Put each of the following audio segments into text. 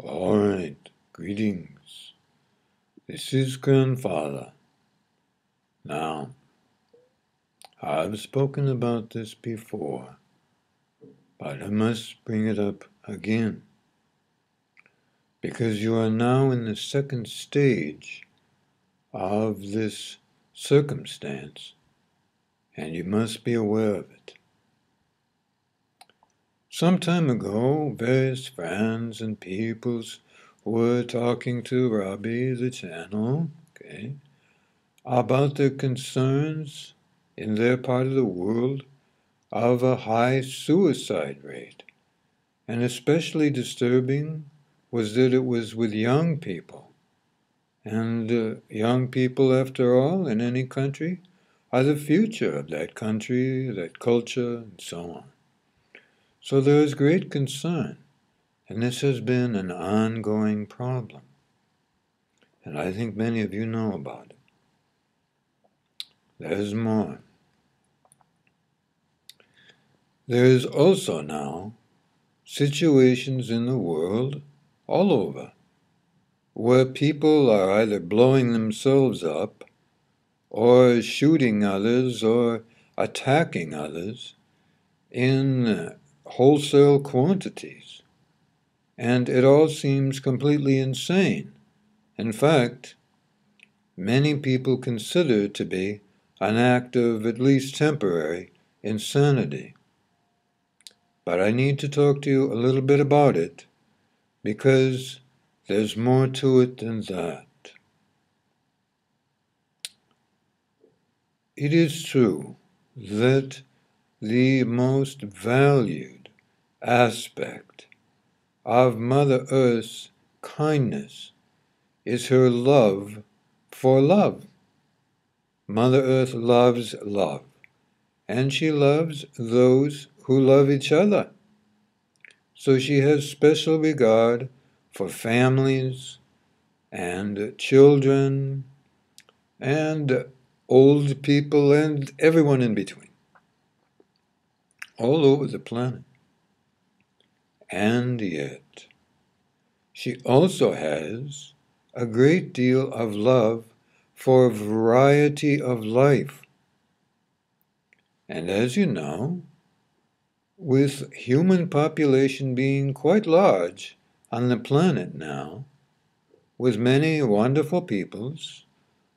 Alright, greetings. This is Grandfather. Now, I've spoken about this before, but I must bring it up again, because you are now in the second stage of this circumstance, and you must be aware of it. Some time ago, various friends and peoples were talking to Robbie the channel, about their concerns in their part of the world of a high suicide rate. And especially disturbing was that it was with young people. And young people, after all, in any country, are the future of that country, that culture, and so on. So there is great concern, and this has been an ongoing problem. And I think many of you know about it. There's more. There is also now situations in the world, all over, where people are either blowing themselves up, or shooting others, or attacking others in wholesale quantities. And it all seems completely insane. In fact, many people consider it to be an act of at least temporary insanity. But I need to talk to you a little bit about it, because there's more to it than that. It is true that the most valued aspect of Mother Earth's kindness is her love for love. Mother Earth loves love, and she loves those who love each other. So she has special regard for families and children and old people and everyone in between, all over the planet. And yet, she also has a great deal of love for a variety of life. And as you know, with human population being quite large on the planet now, with many wonderful peoples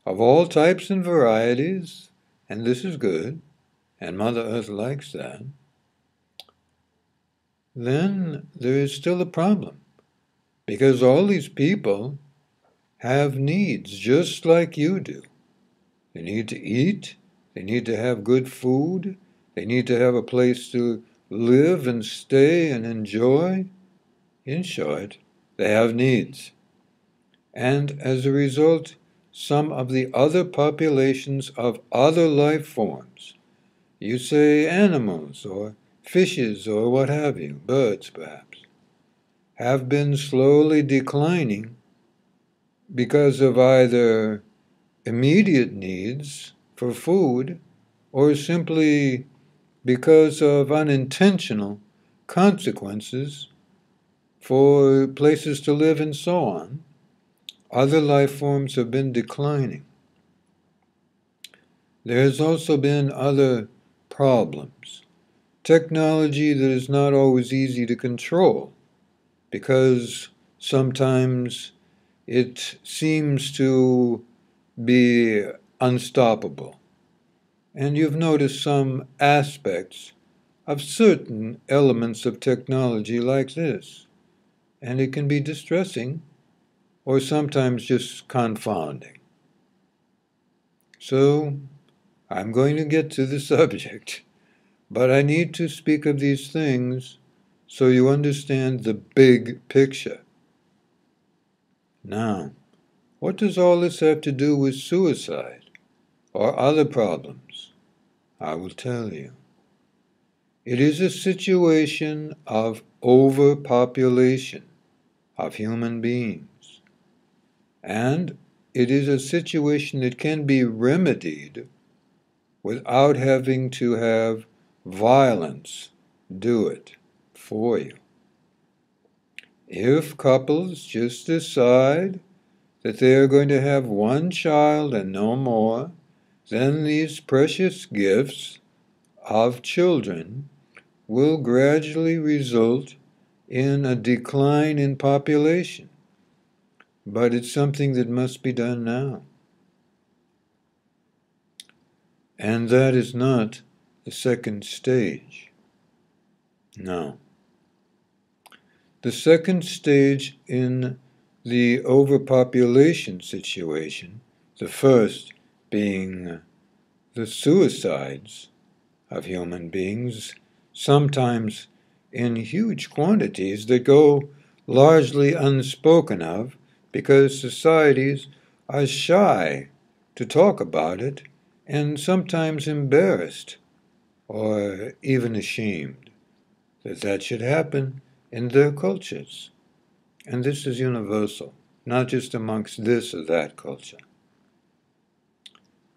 of all types and varieties, and this is good, and Mother Earth likes that, then there is still a problem, because all these people have needs just like you do. They need to eat, they need to have good food, they need to have a place to live and stay and enjoy. In short, they have needs. And as a result, some of the other populations of other life forms, you say animals or fishes or what have you, birds perhaps, have been slowly declining because of either immediate needs for food or simply because of unintentional consequences for places to live and so on. Other life forms have been declining. There has also been other problems. Technology that is not always easy to control, because sometimes it seems to be unstoppable. And you've noticed some aspects of certain elements of technology like this, and it can be distressing or sometimes just confounding. So, I'm going to get to the subject, but I need to speak of these things so you understand the big picture. Now, what does all this have to do with suicide or other problems? I will tell you. It is a situation of overpopulation of human beings, and it is a situation that can be remedied without having to have violence do it for you. If couples just decide that they are going to have one child and no more, then these precious gifts of children will gradually result in a decline in population. But it's something that must be done now. And that is not the second stage. No. The second stage in the overpopulation situation, the first being the suicides of human beings, sometimes in huge quantities that go largely unspoken of because societies are shy to talk about it and sometimes embarrassed or even ashamed that that should happen in their cultures. And this is universal, not just amongst this or that culture.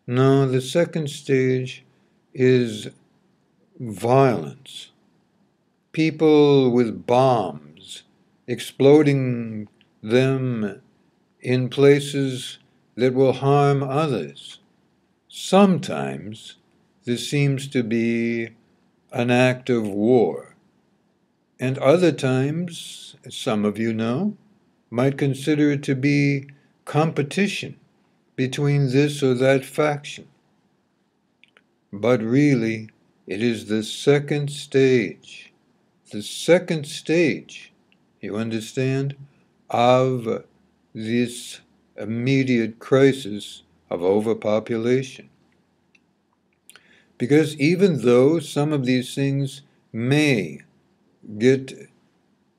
No, the second stage is violence. People with bombs, exploding them in places that will harm others. Sometimes this seems to be an act of war. And other times, as some of you know, might consider it to be competition between this or that faction. But really, it is the second stage. The second stage, you understand, of this immediate crisis of overpopulation. Because even though some of these things may get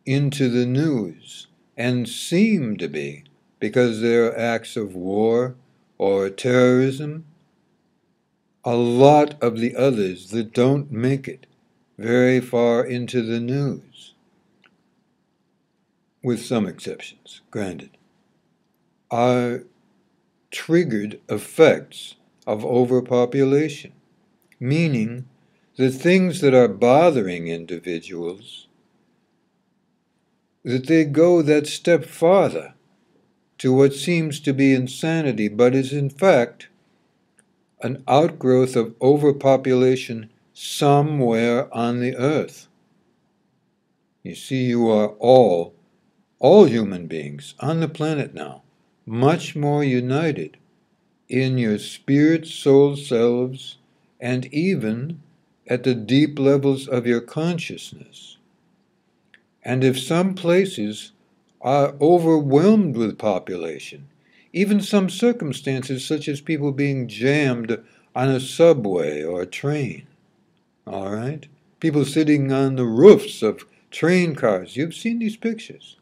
into the news and seem to be because they're acts of war or terrorism, a lot of the others that don't make it very far into the news, with some exceptions, granted, are triggered effects of overpopulation, meaning the things that are bothering individuals, that they go that step farther to what seems to be insanity, but is in fact an outgrowth of overpopulation somewhere on the earth. You see, you are all human beings on the planet now, much more united in your spirit, soul selves, and even at the deep levels of your consciousness. And if some places are overwhelmed with population, even some circumstances such as people being jammed on a subway or a train, all right? People sitting on the roofs of train cars. You've seen these pictures.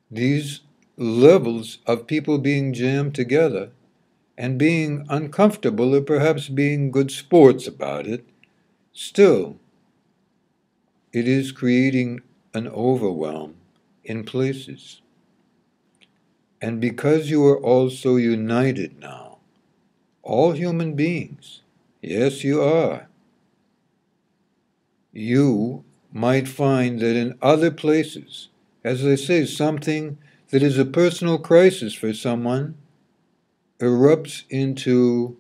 These levels of people being jammed together and being uncomfortable or perhaps being good sports about it, still, it is creating an overwhelm in places. And because you are all so united now, all human beings, yes, you are, you might find that in other places, as I say, something that is a personal crisis for someone erupts into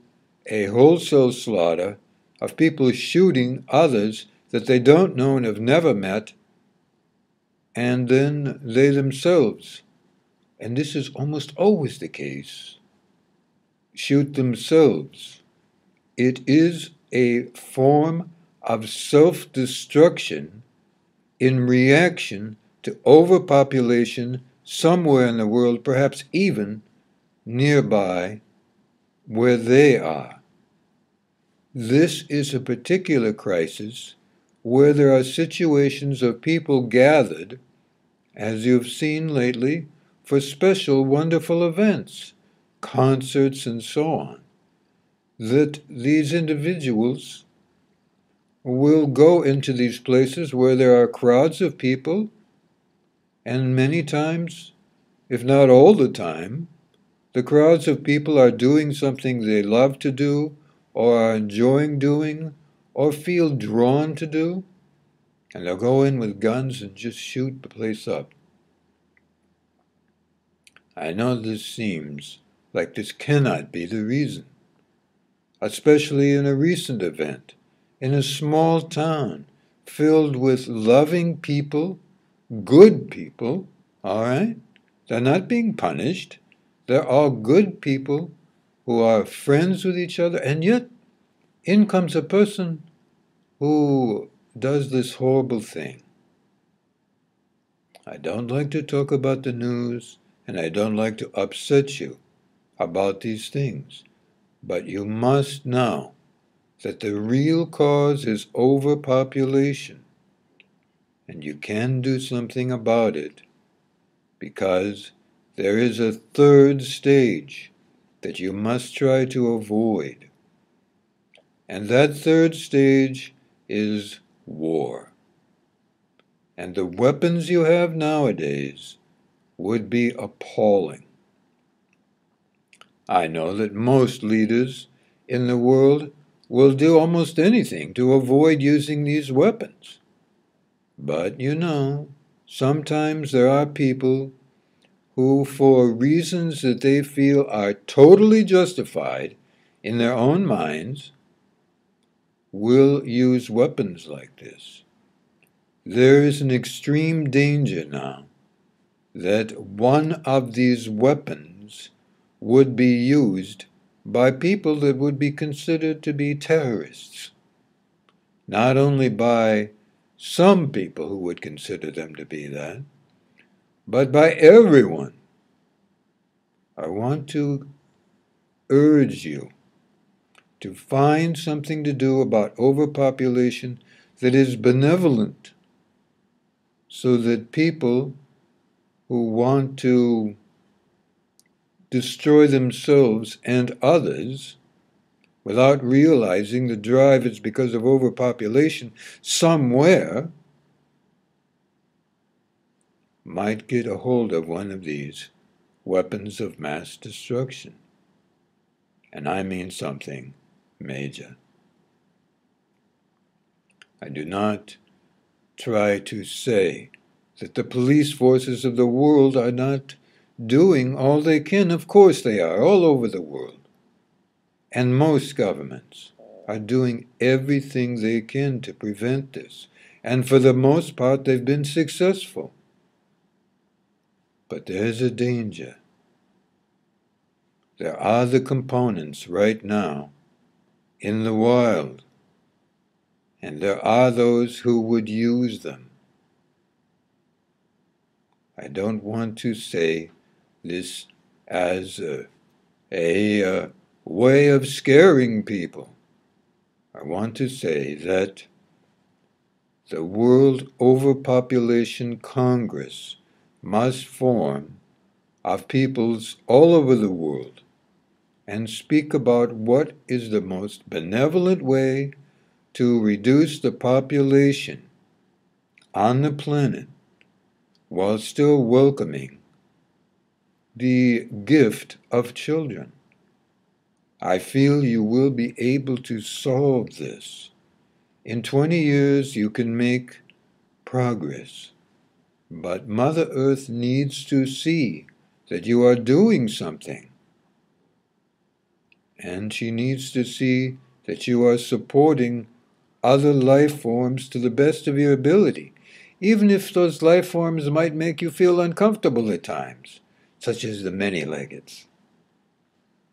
a wholesale slaughter of people shooting others that they don't know and have never met, and then they themselves, and this is almost always the case, shoot themselves. It is a form of self-destruction in reaction to overpopulation somewhere in the world, perhaps even nearby where they are. This is a particular crisis where there are situations of people gathered, as you've seen lately, for special wonderful events, concerts and so on, that these individuals will go into these places where there are crowds of people, and many times, if not all the time, the crowds of people are doing something they love to do, or are enjoying doing, or feel drawn to do. And they'll go in with guns and just shoot the place up. I know this seems like this cannot be the reason, especially in a recent event, in a small town filled with loving people, good people, all right? They're not being punished. They're all good people who are friends with each other, and yet in comes a person who does this horrible thing. I don't like to talk about the news, and I don't like to upset you about these things, but you must know that the real cause is overpopulation, and you can do something about it, because there is a third stage that you must try to avoid. And that third stage is war. And the weapons you have nowadays would be appalling. I know that most leaders in the world will do almost anything to avoid using these weapons. But sometimes there are people who, for reasons that they feel are totally justified in their own minds, will use weapons like this. There is an extreme danger now that one of these weapons would be used by people that would be considered to be terrorists. Not only by some people who would consider them to be that, but by everyone. I want to urge you to find something to do about overpopulation that is benevolent, so that people who want to destroy themselves and others without realizing the drive is because of overpopulation somewhere might get a hold of one of these weapons of mass destruction. And I mean something major. I do not try to say that the police forces of the world are not doing all they can. Of course they are, all over the world. And most governments are doing everything they can to prevent this. And for the most part, they've been successful. But there's a danger. There are the components right now in the wild, and there are those who would use them. I don't want to say this as a way of scaring people. I want to say that the World Overpopulation Congress must form of peoples all over the world and speak about what is the most benevolent way to reduce the population on the planet while still welcoming the gift of children. I feel you will be able to solve this. In 20 years, you can make progress. But Mother Earth needs to see that you are doing something. And she needs to see that you are supporting other life forms to the best of your ability, even if those life forms might make you feel uncomfortable at times, such as the many-leggeds.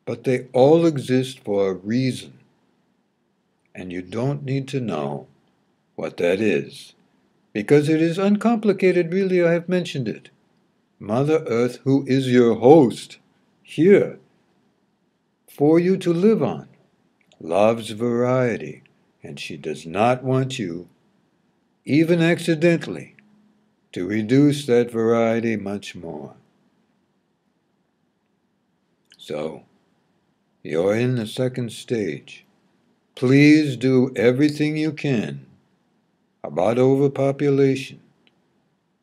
But they all exist for a reason, and you don't need to know what that is, because it is uncomplicated, really. I have mentioned it. Mother Earth, who is your host here for you to live on, loves variety, and she does not want you, even accidentally, to reduce that variety much more. So, you're in the second stage. Please do everything you can about overpopulation,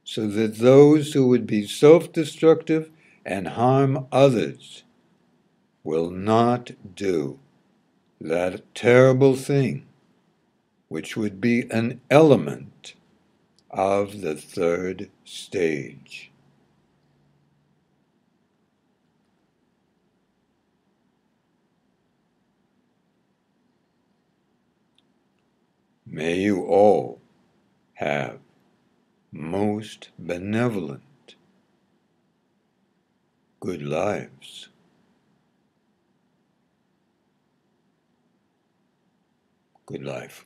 so that those who would be self-destructive and harm others will not do that terrible thing, which would be an element of the third stage. May you all have most benevolent good lives. Good life.